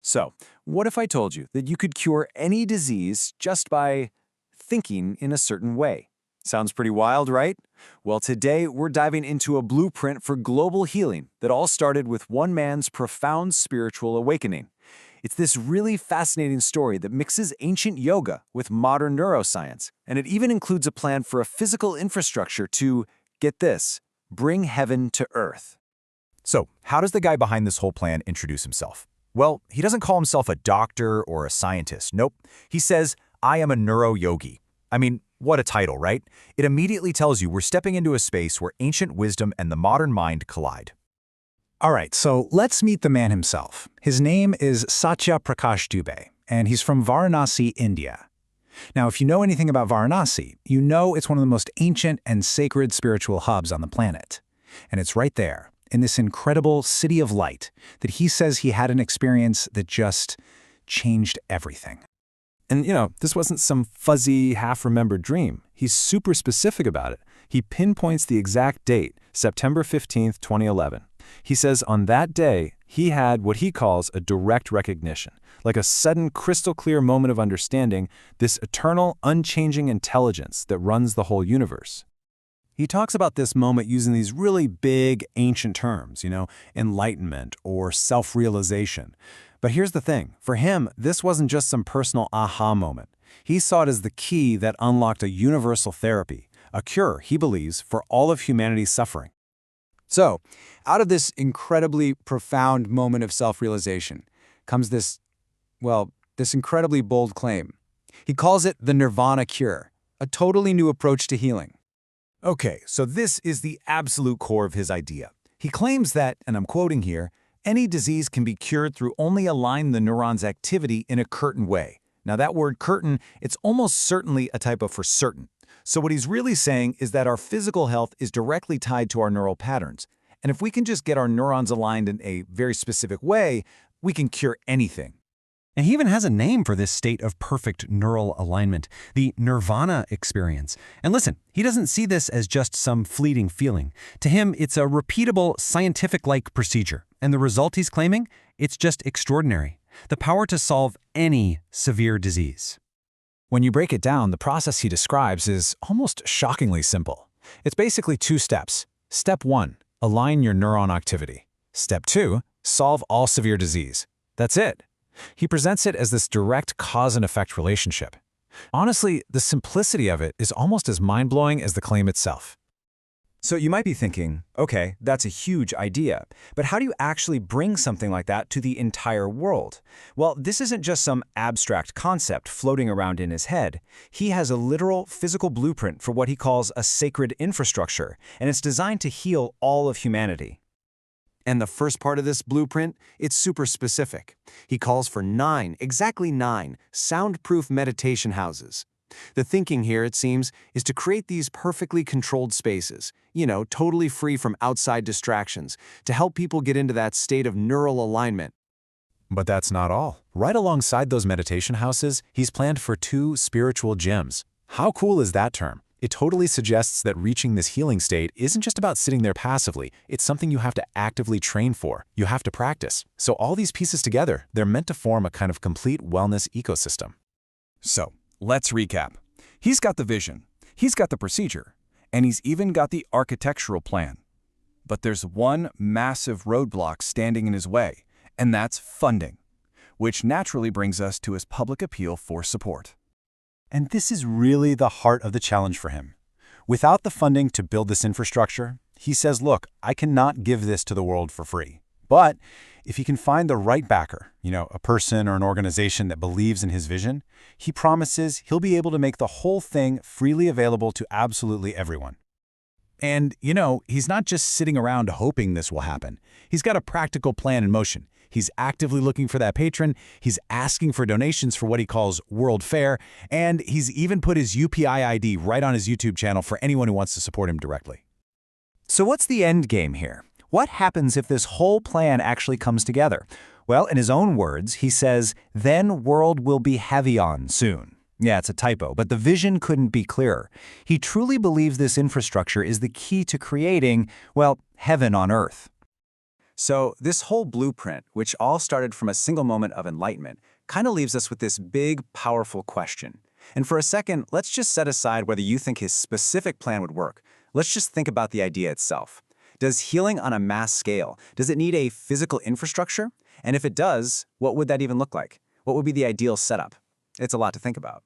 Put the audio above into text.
So, what if I told you that you could cure any disease just by thinking in a certain way? Sounds pretty wild, right? Well, today we're diving into a blueprint for global healing that all started with one man's profound spiritual awakening. It's this really fascinating story that mixes ancient yoga with modern neuroscience, and it even includes a plan for a physical infrastructure to, get this, bring heaven to earth. So, how does the guy behind this whole plan introduce himself? Well, he doesn't call himself a doctor or a scientist. Nope. He says, I am a neuroyogi. I mean, what a title, right? It immediately tells you we're stepping into a space where ancient wisdom and the modern mind collide. All right, so let's meet the man himself. His name is Satya Prakash Dubey, and he's from Varanasi, India. Now, if you know anything about Varanasi, you know it's one of the most ancient and sacred spiritual hubs on the planet. And it's right there, in this incredible city of light, that he says he had an experience that just changed everything. And this wasn't some fuzzy, half-remembered dream. He's super specific about it. He pinpoints the exact date, September 15th, 2011. He says on that day, he had what he calls a direct recognition, like a sudden crystal-clear moment of understanding, this eternal, unchanging intelligence that runs the whole universe. He talks about this moment using these really big, ancient terms, enlightenment or self-realization. But here's the thing. For him, this wasn't just some personal aha moment. He saw it as the key that unlocked a universal therapy, a cure, he believes, for all of humanity's suffering. So, out of this incredibly profound moment of self-realization comes this incredibly bold claim. He calls it the Nirvana cure, a totally new approach to healing. Okay, so this is the absolute core of his idea. He claims that, and I'm quoting here, any disease can be cured through only aligning the neuron's activity in a certain way. Now that word certain, it's almost certainly a typo for certain. So what he's really saying is that our physical health is directly tied to our neural patterns. And if we can just get our neurons aligned in a very specific way, we can cure anything. And he even has a name for this state of perfect neural alignment, the nirvana experience. And listen, he doesn't see this as just some fleeting feeling. To him, it's a repeatable, scientific-like procedure. And the result he's claiming? It's just extraordinary. The power to solve any severe disease. When you break it down, the process he describes is almost shockingly simple. It's basically 2 steps. Step 1, align your neuron activity. Step 2, solve all severe disease. That's it. He presents it as this direct cause and effect relationship. Honestly, the simplicity of it is almost as mind-blowing as the claim itself. So you might be thinking, okay, that's a huge idea, but how do you actually bring something like that to the entire world? Well, this isn't just some abstract concept floating around in his head. He has a literal physical blueprint for what he calls a sacred infrastructure, and it's designed to heal all of humanity. And the first part of this blueprint, it's super specific. He calls for exactly 9, soundproof meditation houses. The thinking here, it seems, is to create these perfectly controlled spaces, totally free from outside distractions, to help people get into that state of neural alignment. But that's not all. Right alongside those meditation houses, he's planned for 2 spiritual gyms. How cool is that term? It totally suggests that reaching this healing state isn't just about sitting there passively. It's something you have to actively train for. You have to practice. So all these pieces together, they're meant to form a kind of complete wellness ecosystem. So, let's recap. He's got the vision, he's got the procedure, and he's even got the architectural plan. But there's one massive roadblock standing in his way, and that's funding, which naturally brings us to his public appeal for support. And this is really the heart of the challenge for him. Without the funding to build this infrastructure, he says, look, I cannot give this to the world for free. But if he can find the right backer, a person or an organization that believes in his vision, he promises he'll be able to make the whole thing freely available to absolutely everyone. And, he's not just sitting around hoping this will happen. He's got a practical plan in motion. He's actively looking for that patron, he's asking for donations for what he calls World Fair, and he's even put his UPI ID right on his YouTube channel for anyone who wants to support him directly. So what's the end game here? What happens if this whole plan actually comes together? Well, in his own words, he says, then world will be heavy on soon. Yeah, it's a typo, but the vision couldn't be clearer. He truly believes this infrastructure is the key to creating, heaven on earth. So this whole blueprint, which all started from a single moment of enlightenment, kind of leaves us with this big, powerful question. And for a second, let's just set aside whether you think his specific plan would work. Let's just think about the idea itself. Does healing on a mass scale, does it need a physical infrastructure? And if it does, what would that even look like? What would be the ideal setup? It's a lot to think about.